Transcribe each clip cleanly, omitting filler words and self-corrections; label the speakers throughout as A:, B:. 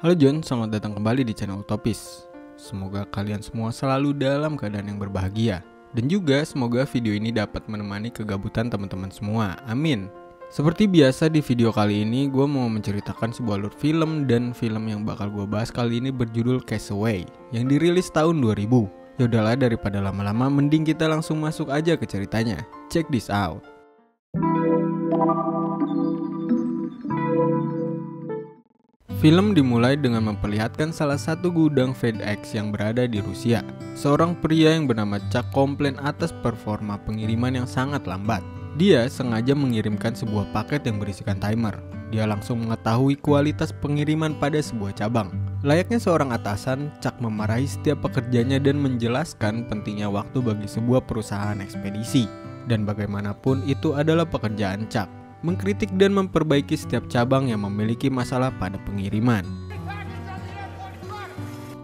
A: Halo John, selamat datang kembali di channel Utopis. Semoga kalian semua selalu dalam keadaan yang berbahagia. Dan juga semoga video ini dapat menemani kegabutan teman-teman semua, amin. Seperti biasa di video kali ini gue mau menceritakan sebuah alur film. Dan film yang bakal gue bahas kali ini berjudul Castaway, yang dirilis tahun 2000. Yaudahlah, daripada lama-lama mending kita langsung masuk aja ke ceritanya. Check this out. Film dimulai dengan memperlihatkan salah satu gudang FedEx yang berada di Rusia. Seorang pria yang bernama Chuck komplain atas performa pengiriman yang sangat lambat. Dia sengaja mengirimkan sebuah paket yang berisikan timer. Dia langsung mengetahui kualitas pengiriman pada sebuah cabang. Layaknya seorang atasan, Chuck memarahi setiap pekerjanya dan menjelaskan pentingnya waktu bagi sebuah perusahaan ekspedisi. Dan bagaimanapun itu adalah pekerjaan Chuck, mengkritik dan memperbaiki setiap cabang yang memiliki masalah pada pengiriman.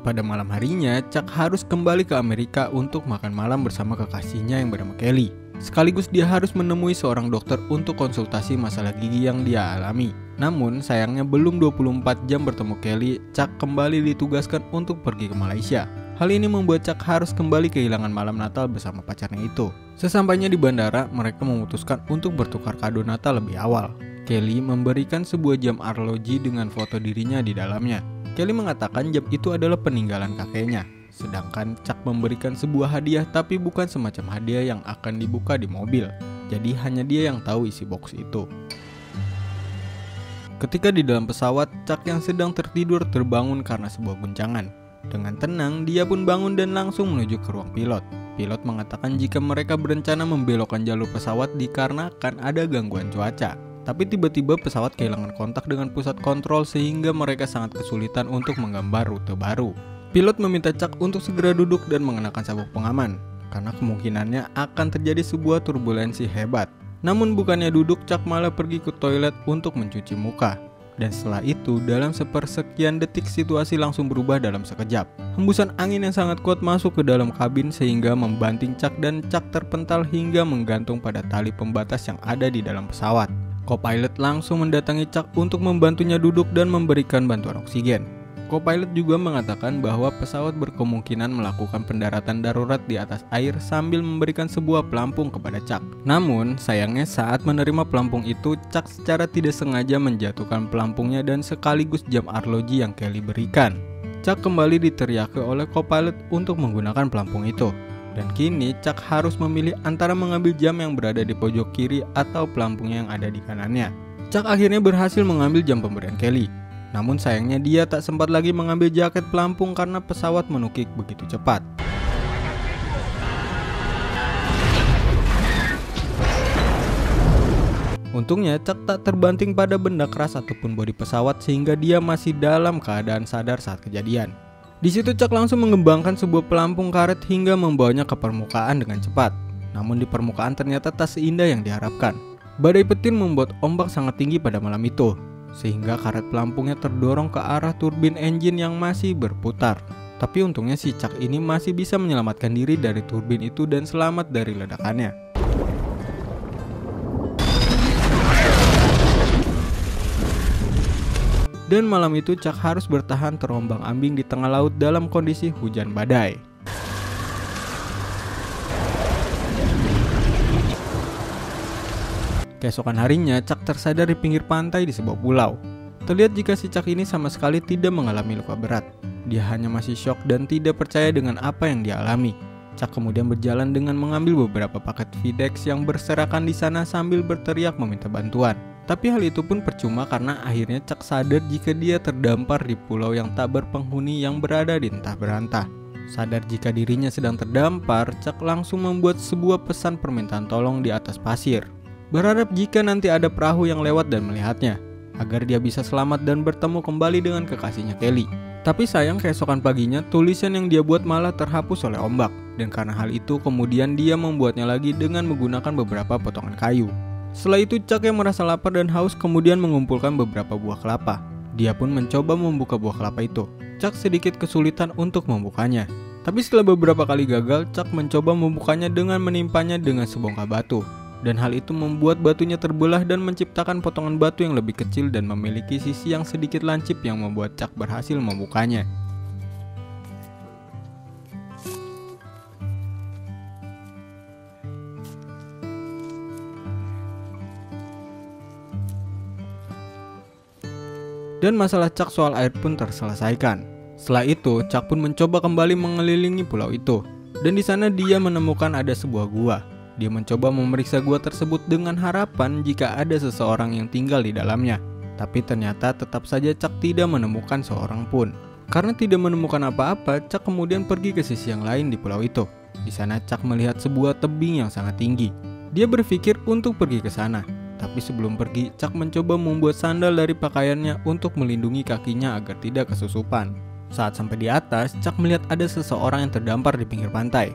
A: Pada malam harinya, Chuck harus kembali ke Amerika untuk makan malam bersama kekasihnya yang bernama Kelly. Sekaligus dia harus menemui seorang dokter untuk konsultasi masalah gigi yang dia alami. Namun sayangnya belum 24 jam bertemu Kelly, Chuck kembali ditugaskan untuk pergi ke Malaysia. Hal ini membuat Chuck harus kembali kehilangan malam Natal bersama pacarnya itu. Sesampainya di bandara, mereka memutuskan untuk bertukar kado Natal lebih awal. Kelly memberikan sebuah jam arloji dengan foto dirinya di dalamnya. Kelly mengatakan jam itu adalah peninggalan kakeknya. Sedangkan Chuck memberikan sebuah hadiah, tapi bukan semacam hadiah yang akan dibuka di mobil. Jadi hanya dia yang tahu isi box itu. Ketika di dalam pesawat, Chuck yang sedang tertidur terbangun karena sebuah guncangan. Dengan tenang, dia pun bangun dan langsung menuju ke ruang pilot. Pilot mengatakan jika mereka berencana membelokkan jalur pesawat dikarenakan ada gangguan cuaca. Tapi tiba-tiba pesawat kehilangan kontak dengan pusat kontrol sehingga mereka sangat kesulitan untuk menggambar rute baru. Pilot meminta Chuck untuk segera duduk dan mengenakan sabuk pengaman, karena kemungkinannya akan terjadi sebuah turbulensi hebat. Namun bukannya duduk, Chuck malah pergi ke toilet untuk mencuci muka. Dan setelah itu, dalam sepersekian detik situasi langsung berubah dalam sekejap. Hembusan angin yang sangat kuat masuk ke dalam kabin sehingga membanting Chuck dan Chuck terpental hingga menggantung pada tali pembatas yang ada di dalam pesawat. Co-pilot langsung mendatangi Chuck untuk membantunya duduk dan memberikan bantuan oksigen. Co-pilot juga mengatakan bahwa pesawat berkemungkinan melakukan pendaratan darurat di atas air sambil memberikan sebuah pelampung kepada Chuck. Namun, sayangnya saat menerima pelampung itu, Chuck secara tidak sengaja menjatuhkan pelampungnya dan sekaligus jam arloji yang Kelly berikan. Chuck kembali diteriaki oleh co-pilot untuk menggunakan pelampung itu. Dan kini Chuck harus memilih antara mengambil jam yang berada di pojok kiri atau pelampungnya yang ada di kanannya. Chuck akhirnya berhasil mengambil jam pemberian Kelly. Namun sayangnya dia tak sempat lagi mengambil jaket pelampung karena pesawat menukik begitu cepat. Untungnya Chuck tak terbanting pada benda keras ataupun bodi pesawat sehingga dia masih dalam keadaan sadar saat kejadian. Di situ Chuck langsung mengembangkan sebuah pelampung karet hingga membawanya ke permukaan dengan cepat. Namun di permukaan ternyata tak seindah yang diharapkan. Badai petir membuat ombak sangat tinggi pada malam itu, sehingga karet pelampungnya terdorong ke arah turbin engine yang masih berputar. Tapi untungnya si Chuck ini masih bisa menyelamatkan diri dari turbin itu dan selamat dari ledakannya. Dan malam itu Chuck harus bertahan terombang-ambing di tengah laut dalam kondisi hujan badai. Keesokan harinya, Chuck tersadar di pinggir pantai di sebuah pulau. Terlihat jika si Chuck ini sama sekali tidak mengalami luka berat. Dia hanya masih syok dan tidak percaya dengan apa yang dia alami. Chuck kemudian berjalan dengan mengambil beberapa paket FedEx yang berserakan di sana sambil berteriak meminta bantuan. Tapi hal itu pun percuma karena akhirnya Chuck sadar jika dia terdampar di pulau yang tak berpenghuni yang berada di entah berantah. Sadar jika dirinya sedang terdampar, Chuck langsung membuat sebuah pesan permintaan tolong di atas pasir. Berharap jika nanti ada perahu yang lewat dan melihatnya, agar dia bisa selamat dan bertemu kembali dengan kekasihnya Kelly. Tapi sayang keesokan paginya tulisan yang dia buat malah terhapus oleh ombak. Dan karena hal itu kemudian dia membuatnya lagi dengan menggunakan beberapa potongan kayu. Setelah itu Chuck yang merasa lapar dan haus kemudian mengumpulkan beberapa buah kelapa. Dia pun mencoba membuka buah kelapa itu. Chuck sedikit kesulitan untuk membukanya. Tapi setelah beberapa kali gagal, Chuck mencoba membukanya dengan menimpanya dengan sebongkah batu. Dan hal itu membuat batunya terbelah dan menciptakan potongan batu yang lebih kecil dan memiliki sisi yang sedikit lancip yang membuat Chuck berhasil membukanya. Dan masalah Chuck soal air pun terselesaikan. Setelah itu, Chuck pun mencoba kembali mengelilingi pulau itu. Dan di sana dia menemukan ada sebuah gua. Dia mencoba memeriksa gua tersebut dengan harapan jika ada seseorang yang tinggal di dalamnya. Tapi ternyata tetap saja Chuck tidak menemukan seorang pun. Karena tidak menemukan apa-apa, Chuck kemudian pergi ke sisi yang lain di pulau itu. Di sana Chuck melihat sebuah tebing yang sangat tinggi. Dia berpikir untuk pergi ke sana. Tapi sebelum pergi, Chuck mencoba membuat sandal dari pakaiannya untuk melindungi kakinya agar tidak kesusupan. Saat sampai di atas, Chuck melihat ada seseorang yang terdampar di pinggir pantai.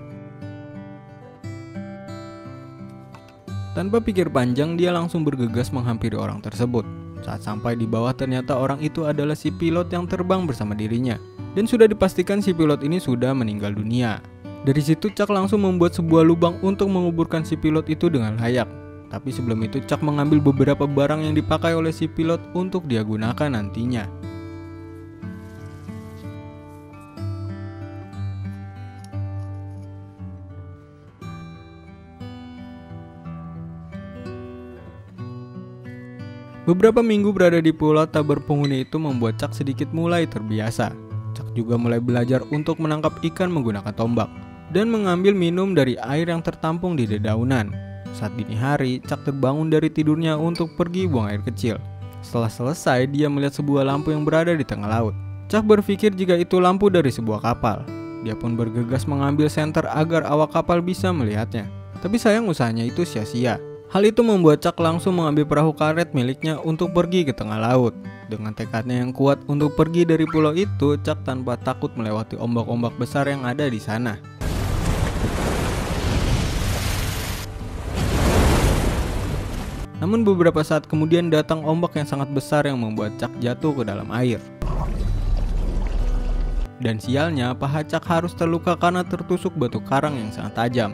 A: Tanpa pikir panjang, dia langsung bergegas menghampiri orang tersebut. Saat sampai di bawah, ternyata orang itu adalah si pilot yang terbang bersama dirinya. Dan sudah dipastikan si pilot ini sudah meninggal dunia. Dari situ Chuck langsung membuat sebuah lubang untuk menguburkan si pilot itu dengan layak. Tapi sebelum itu Chuck mengambil beberapa barang yang dipakai oleh si pilot untuk dia gunakan nantinya. Beberapa minggu berada di pulau tak berpenghuni itu membuat Chuck sedikit mulai terbiasa. Chuck juga mulai belajar untuk menangkap ikan menggunakan tombak dan mengambil minum dari air yang tertampung di dedaunan. Saat dini hari, Chuck terbangun dari tidurnya untuk pergi buang air kecil. Setelah selesai, dia melihat sebuah lampu yang berada di tengah laut. Chuck berpikir jika itu lampu dari sebuah kapal. Dia pun bergegas mengambil senter agar awak kapal bisa melihatnya. Tapi sayang usahanya itu sia-sia. Hal itu membuat Chuck langsung mengambil perahu karet miliknya untuk pergi ke tengah laut. Dengan tekadnya yang kuat untuk pergi dari pulau itu, Chuck tanpa takut melewati ombak-ombak besar yang ada di sana. Namun beberapa saat kemudian datang ombak yang sangat besar yang membuat Chuck jatuh ke dalam air. Dan sialnya, paha Chuck harus terluka karena tertusuk batu karang yang sangat tajam.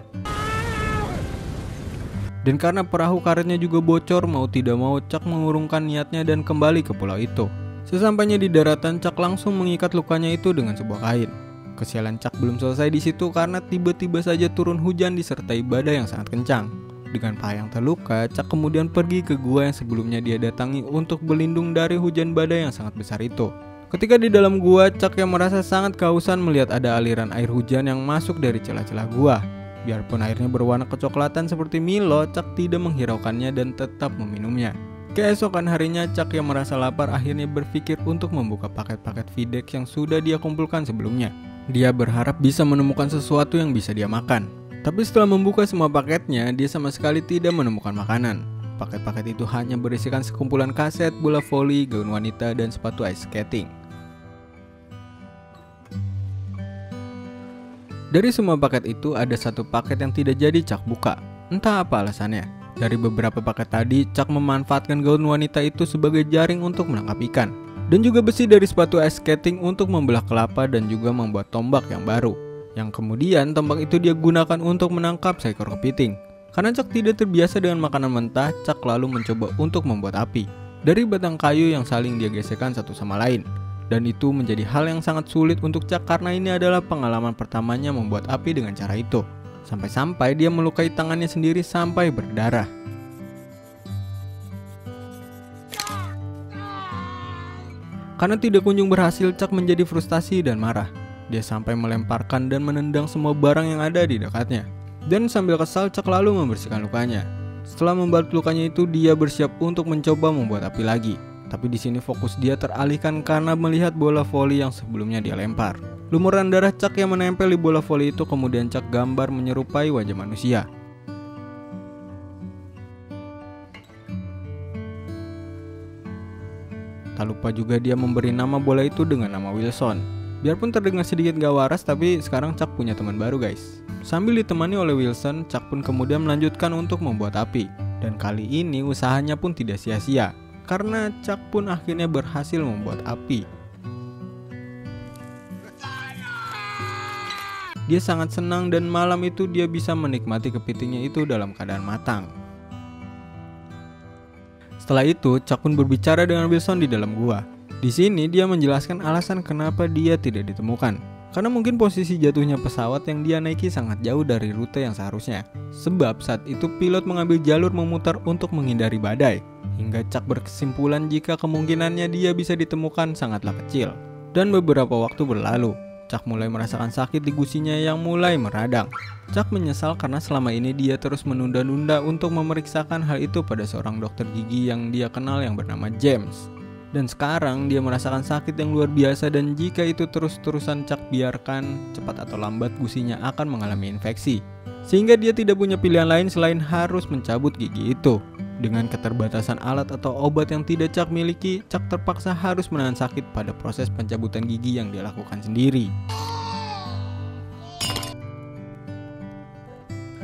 A: Dan karena perahu karetnya juga bocor, mau tidak mau Chuck mengurungkan niatnya dan kembali ke pulau itu. Sesampainya di daratan, Chuck langsung mengikat lukanya itu dengan sebuah kain. Kesialan Chuck belum selesai di situ karena tiba-tiba saja turun hujan disertai badai yang sangat kencang. Dengan paha yang terluka, Chuck kemudian pergi ke gua yang sebelumnya dia datangi untuk berlindung dari hujan badai yang sangat besar itu. Ketika di dalam gua, Chuck yang merasa sangat kehausan melihat ada aliran air hujan yang masuk dari celah-celah gua. Biarpun airnya berwarna kecoklatan seperti Milo, Chuck tidak menghiraukannya dan tetap meminumnya. Keesokan harinya, Chuck yang merasa lapar akhirnya berpikir untuk membuka paket-paket FedEx yang sudah dia kumpulkan sebelumnya. Dia berharap bisa menemukan sesuatu yang bisa dia makan. Tapi setelah membuka semua paketnya, dia sama sekali tidak menemukan makanan. Paket-paket itu hanya berisikan sekumpulan kaset, bola voli, gaun wanita, dan sepatu ice skating. Dari semua paket itu ada satu paket yang tidak jadi Chuck buka. Entah apa alasannya. Dari beberapa paket tadi, Chuck memanfaatkan gaun wanita itu sebagai jaring untuk menangkap ikan. Dan juga besi dari sepatu ice skating untuk membelah kelapa dan juga membuat tombak yang baru. Yang kemudian tombak itu dia gunakan untuk menangkap seekor kepiting. Karena Chuck tidak terbiasa dengan makanan mentah, Chuck lalu mencoba untuk membuat api dari batang kayu yang saling dia gesekkan satu sama lain. Dan itu menjadi hal yang sangat sulit untuk Chuck karena ini adalah pengalaman pertamanya membuat api dengan cara itu. Sampai-sampai dia melukai tangannya sendiri sampai berdarah. Karena tidak kunjung berhasil, Chuck menjadi frustasi dan marah. Dia sampai melemparkan dan menendang semua barang yang ada di dekatnya. Dan sambil kesal, Chuck lalu membersihkan lukanya. Setelah membalut lukanya itu, dia bersiap untuk mencoba membuat api lagi. Tapi di sini fokus dia teralihkan karena melihat bola voli yang sebelumnya dia lempar. Lumuran darah Chuck yang menempel di bola voli itu kemudian Chuck gambar menyerupai wajah manusia. Tak lupa juga dia memberi nama bola itu dengan nama Wilson. Biarpun terdengar sedikit gak waras, tapi sekarang Chuck punya teman baru guys. Sambil ditemani oleh Wilson, Chuck pun kemudian melanjutkan untuk membuat api. Dan kali ini usahanya pun tidak sia-sia. Karena Chuck pun akhirnya berhasil membuat api. Dia sangat senang dan malam itu dia bisa menikmati kepitingnya itu dalam keadaan matang. Setelah itu, Chuck pun berbicara dengan Wilson di dalam gua. Di sini dia menjelaskan alasan kenapa dia tidak ditemukan. Karena mungkin posisi jatuhnya pesawat yang dia naiki sangat jauh dari rute yang seharusnya. Sebab saat itu pilot mengambil jalur memutar untuk menghindari badai. Hingga Chuck berkesimpulan jika kemungkinannya dia bisa ditemukan sangatlah kecil. Dan beberapa waktu berlalu, Chuck mulai merasakan sakit di gusinya yang mulai meradang. Chuck menyesal karena selama ini dia terus menunda-nunda untuk memeriksakan hal itu pada seorang dokter gigi yang dia kenal yang bernama James. Dan sekarang dia merasakan sakit yang luar biasa dan jika itu terus-terusan Chuck biarkan, cepat atau lambat gusinya akan mengalami infeksi. Sehingga dia tidak punya pilihan lain selain harus mencabut gigi itu. Dengan keterbatasan alat atau obat yang tidak Chuck miliki, Chuck terpaksa harus menahan sakit pada proses pencabutan gigi yang dia lakukan sendiri.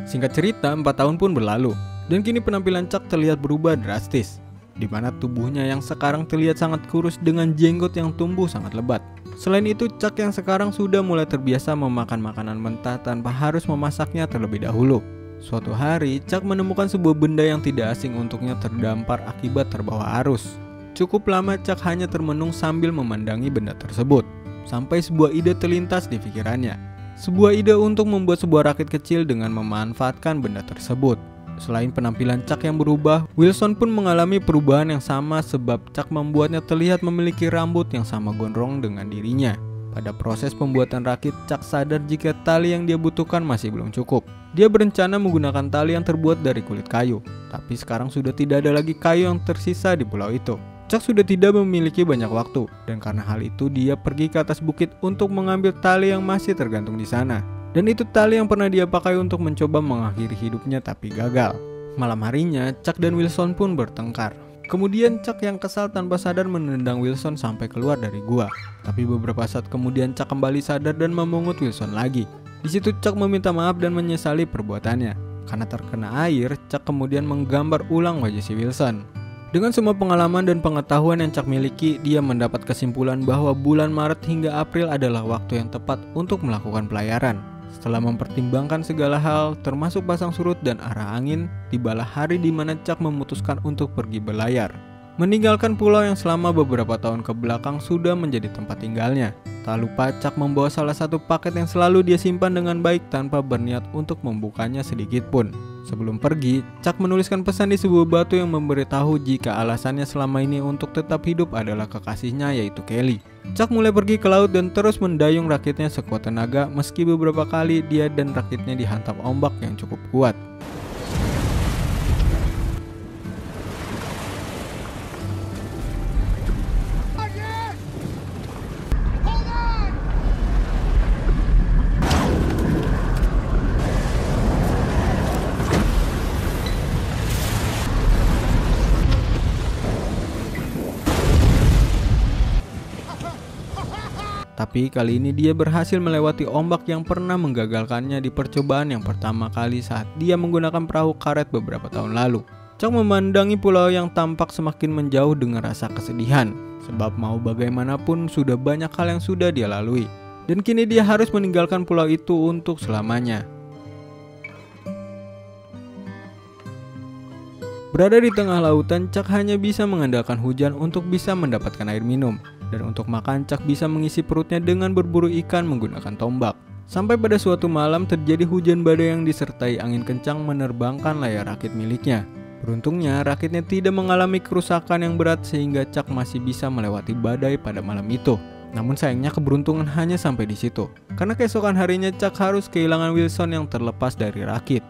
A: Singkat cerita, 4 tahun pun berlalu, dan kini penampilan Chuck terlihat berubah drastis, di mana tubuhnya yang sekarang terlihat sangat kurus dengan jenggot yang tumbuh sangat lebat. Selain itu, Chuck yang sekarang sudah mulai terbiasa memakan makanan mentah tanpa harus memasaknya terlebih dahulu. Suatu hari, Chuck menemukan sebuah benda yang tidak asing untuknya terdampar akibat terbawa arus. Cukup lama Chuck hanya termenung sambil memandangi benda tersebut, sampai sebuah ide terlintas di pikirannya. Sebuah ide untuk membuat sebuah rakit kecil dengan memanfaatkan benda tersebut. Selain penampilan Chuck yang berubah, Wilson pun mengalami perubahan yang sama sebab Chuck membuatnya terlihat memiliki rambut yang sama gondrong dengan dirinya. Pada proses pembuatan rakit, Chuck sadar jika tali yang dia butuhkan masih belum cukup. Dia berencana menggunakan tali yang terbuat dari kulit kayu, tapi sekarang sudah tidak ada lagi kayu yang tersisa di pulau itu. Chuck sudah tidak memiliki banyak waktu, dan karena hal itu dia pergi ke atas bukit untuk mengambil tali yang masih tergantung di sana. Dan itu tali yang pernah dia pakai untuk mencoba mengakhiri hidupnya tapi gagal. Malam harinya, Chuck dan Wilson pun bertengkar. Kemudian Chuck yang kesal tanpa sadar menendang Wilson sampai keluar dari gua. Tapi beberapa saat kemudian Chuck kembali sadar dan memungut Wilson lagi. Di situ Chuck meminta maaf dan menyesali perbuatannya. Karena terkena air, Chuck kemudian menggambar ulang wajah si Wilson. Dengan semua pengalaman dan pengetahuan yang Chuck miliki, dia mendapat kesimpulan bahwa bulan Maret hingga April adalah waktu yang tepat untuk melakukan pelayaran. Setelah mempertimbangkan segala hal, termasuk pasang surut dan arah angin, tibalah hari di mana Chuck memutuskan untuk pergi berlayar. Meninggalkan pulau yang selama beberapa tahun ke belakang sudah menjadi tempat tinggalnya. Tak lupa Chuck membawa salah satu paket yang selalu dia simpan dengan baik tanpa berniat untuk membukanya sedikit pun. Sebelum pergi, Chuck menuliskan pesan di sebuah batu yang memberitahu jika alasannya selama ini untuk tetap hidup adalah kekasihnya yaitu Kelly. Chuck mulai pergi ke laut dan terus mendayung rakitnya sekuat tenaga meski beberapa kali dia dan rakitnya dihantam ombak yang cukup kuat. Tapi kali ini dia berhasil melewati ombak yang pernah menggagalkannya di percobaan yang pertama kali saat dia menggunakan perahu karet beberapa tahun lalu. Chuck memandangi pulau yang tampak semakin menjauh dengan rasa kesedihan, sebab mau bagaimanapun sudah banyak hal yang sudah dia lalui. Dan kini dia harus meninggalkan pulau itu untuk selamanya. Berada di tengah lautan, Chuck hanya bisa mengandalkan hujan untuk bisa mendapatkan air minum. Dan untuk makan, Chuck bisa mengisi perutnya dengan berburu ikan menggunakan tombak. Sampai pada suatu malam terjadi hujan badai yang disertai angin kencang menerbangkan layar rakit miliknya. Beruntungnya, rakitnya tidak mengalami kerusakan yang berat sehingga Chuck masih bisa melewati badai pada malam itu. Namun sayangnya keberuntungan hanya sampai di situ. Karena keesokan harinya Chuck harus kehilangan Wilson yang terlepas dari rakit.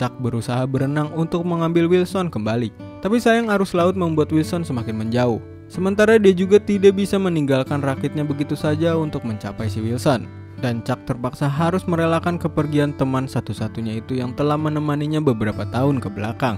A: Chuck berusaha berenang untuk mengambil Wilson kembali. Tapi sayang arus laut membuat Wilson semakin menjauh. Sementara dia juga tidak bisa meninggalkan rakitnya begitu saja untuk mencapai si Wilson. Dan Chuck terpaksa harus merelakan kepergian teman satu-satunya itu yang telah menemaninya beberapa tahun ke belakang.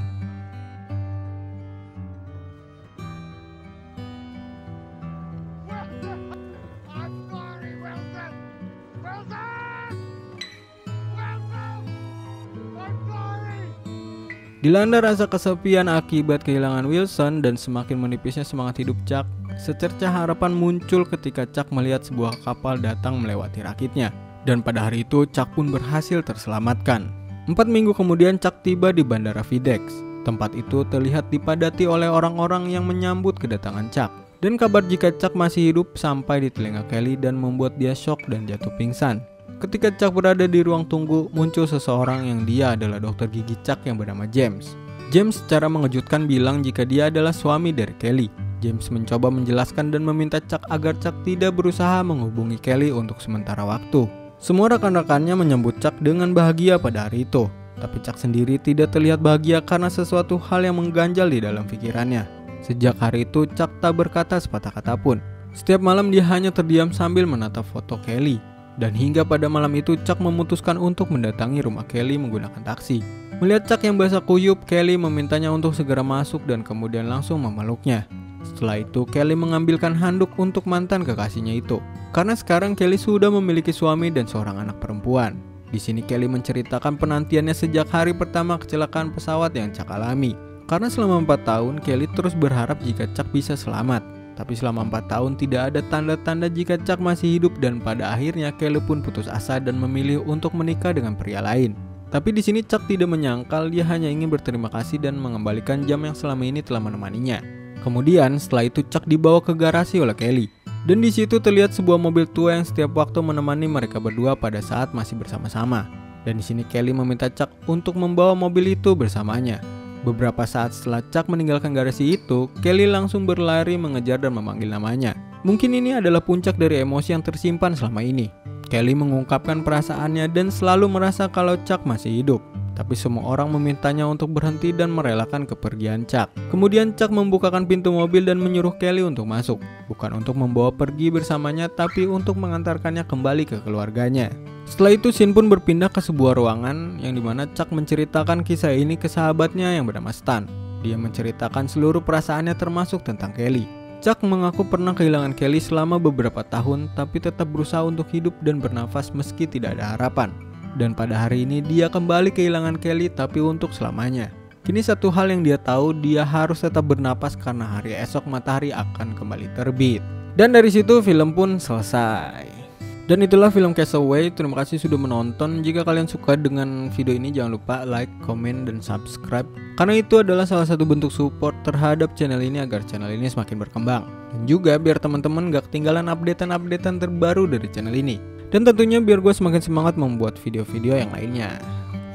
A: Dilanda rasa kesepian akibat kehilangan Wilson dan semakin menipisnya semangat hidup Chuck, secercah harapan muncul ketika Chuck melihat sebuah kapal datang melewati rakitnya. Dan pada hari itu Chuck pun berhasil terselamatkan. 4 minggu kemudian Chuck tiba di Bandara Videx. Tempat itu terlihat dipadati oleh orang-orang yang menyambut kedatangan Chuck. Dan kabar jika Chuck masih hidup sampai di telinga Kelly dan membuat dia shock dan jatuh pingsan. Ketika Chuck berada di ruang tunggu, muncul seseorang yang dia adalah dokter gigi Chuck yang bernama James. James secara mengejutkan bilang jika dia adalah suami dari Kelly. James mencoba menjelaskan dan meminta Chuck agar Chuck tidak berusaha menghubungi Kelly untuk sementara waktu. Semua rekan-rekannya menyambut Chuck dengan bahagia pada hari itu. Tapi Chuck sendiri tidak terlihat bahagia karena sesuatu hal yang mengganjal di dalam pikirannya. Sejak hari itu Chuck tak berkata sepatah kata pun. Setiap malam dia hanya terdiam sambil menatap foto Kelly. Dan hingga pada malam itu Chuck memutuskan untuk mendatangi rumah Kelly menggunakan taksi. Melihat Chuck yang basah kuyup, Kelly memintanya untuk segera masuk dan kemudian langsung memeluknya. Setelah itu Kelly mengambilkan handuk untuk mantan kekasihnya itu. Karena sekarang Kelly sudah memiliki suami dan seorang anak perempuan. Di sini Kelly menceritakan penantiannya sejak hari pertama kecelakaan pesawat yang Chuck alami. Karena selama 4 tahun Kelly terus berharap jika Chuck bisa selamat. Tapi selama 4 tahun tidak ada tanda-tanda jika Chuck masih hidup dan pada akhirnya Kelly pun putus asa dan memilih untuk menikah dengan pria lain. Tapi di sini Chuck tidak menyangkal, dia hanya ingin berterima kasih dan mengembalikan jam yang selama ini telah menemaninya. Kemudian setelah itu Chuck dibawa ke garasi oleh Kelly. Dan di situ terlihat sebuah mobil tua yang setiap waktu menemani mereka berdua pada saat masih bersama-sama. Dan di sini Kelly meminta Chuck untuk membawa mobil itu bersamanya. Beberapa saat setelah Chuck meninggalkan garasi itu, Kelly langsung berlari mengejar dan memanggil namanya. Mungkin ini adalah puncak dari emosi yang tersimpan selama ini. Kelly mengungkapkan perasaannya dan selalu merasa kalau Chuck masih hidup. Tapi semua orang memintanya untuk berhenti dan merelakan kepergian Chuck. Kemudian Chuck membukakan pintu mobil dan menyuruh Kelly untuk masuk. Bukan untuk membawa pergi bersamanya, tapi untuk mengantarkannya kembali ke keluarganya. Setelah itu scene pun berpindah ke sebuah ruangan yang dimana Chuck menceritakan kisah ini ke sahabatnya yang bernama Stan. Dia menceritakan seluruh perasaannya termasuk tentang Kelly. Chuck mengaku pernah kehilangan Kelly selama beberapa tahun tapi tetap berusaha untuk hidup dan bernafas meski tidak ada harapan. Dan pada hari ini dia kembali kehilangan Kelly tapi untuk selamanya. Kini satu hal yang dia tahu, dia harus tetap bernapas karena hari esok matahari akan kembali terbit. Dan dari situ film pun selesai. Dan itulah film Castaway. Terima kasih sudah menonton. Jika kalian suka dengan video ini, jangan lupa like, komen, dan subscribe. Karena itu adalah salah satu bentuk support terhadap channel ini agar channel ini semakin berkembang. Dan juga biar teman-teman gak ketinggalan updatean terbaru dari channel ini. Dan tentunya biar gue semakin semangat membuat video-video yang lainnya.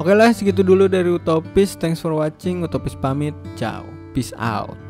A: Oke lah, segitu dulu dari Utopis. Thanks for watching. Utopis pamit. Ciao. Peace out.